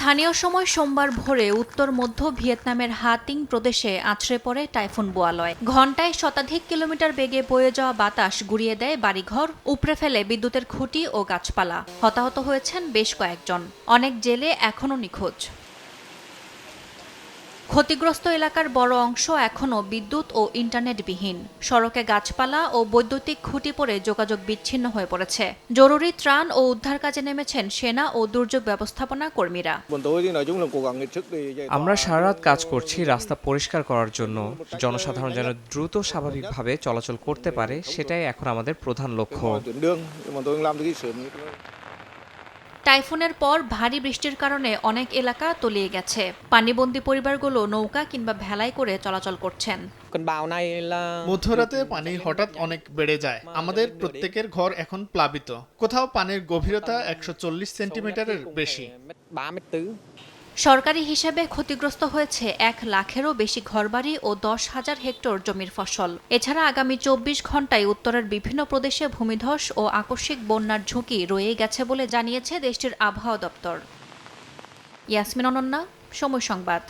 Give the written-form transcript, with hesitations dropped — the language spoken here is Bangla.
স্থানীয় সময় সোমবার ভোরে উত্তর মধ্য ভিয়েতনামের হাতিং প্রদেশে আছড়ে পড়ে টাইফুন বোয়ালয়। ঘণ্টায় শতাধিক কিলোমিটার বেগে বয়ে যাওয়া বাতাস গুঁড়িয়ে দেয় বাড়িঘর, উপড়ে ফেলে বিদ্যুতের খুঁটি ও গাছপালা। হতাহত হয়েছেন বেশ কয়েকজন। অনেক জেলে এখনও নিখোঁজ। ক্ষতিগ্রস্ত এলাকার বড় অংশ এখনও বিদ্যুৎ ও ইন্টারনেটবিহীন। সড়কে গাছপালা ও বৈদ্যুতিক খুঁটি পড়ে যোগাযোগ বিচ্ছিন্ন হয়ে পড়েছে। জরুরি ত্রাণ ও উদ্ধার কাজে নেমেছেন সেনা ও দুর্যোগ ব্যবস্থাপনা কর্মীরা। আমরা সারারাত কাজ করছি রাস্তা পরিষ্কার করার জন্য। জনসাধারণ যেন দ্রুত স্বাভাবিকভাবে চলাচল করতে পারে, সেটাই এখন আমাদের প্রধান লক্ষ্য। টাইফুনের পর ভারী বৃষ্টির কারণে অনেক এলাকা তলিয়ে গেছে। পানিবন্দী পরিবারগুলো নৌকা কিংবা ভেলায় করে চলাচল করছেন। মধ্যরাতে পানি হঠাৎ অনেক বেড়ে যায়। আমাদের প্রত্যেকের ঘর এখন প্লাবিত। কোথাও পানির গভীরতা 140 সেন্টিমিটারের বেশি। সরকারি হিসেবে ক্ষতিগ্রস্ত হয়েছে 1 লাখেরও বেশি ঘরবাড়ি ও 10,000 হেক্টর জমির ফসল। এছাড়া আগামী 24 ঘণ্টায় উত্তরের বিভিন্ন প্রদেশে ভূমিধস ও আকস্মিক বন্যার ঝুঁকি রয়েই গেছে বলে জানিয়েছে দেশটির আবহাওয়া দপ্তর। ইয়াসমিন অনন্যা, সময় সংবাদ।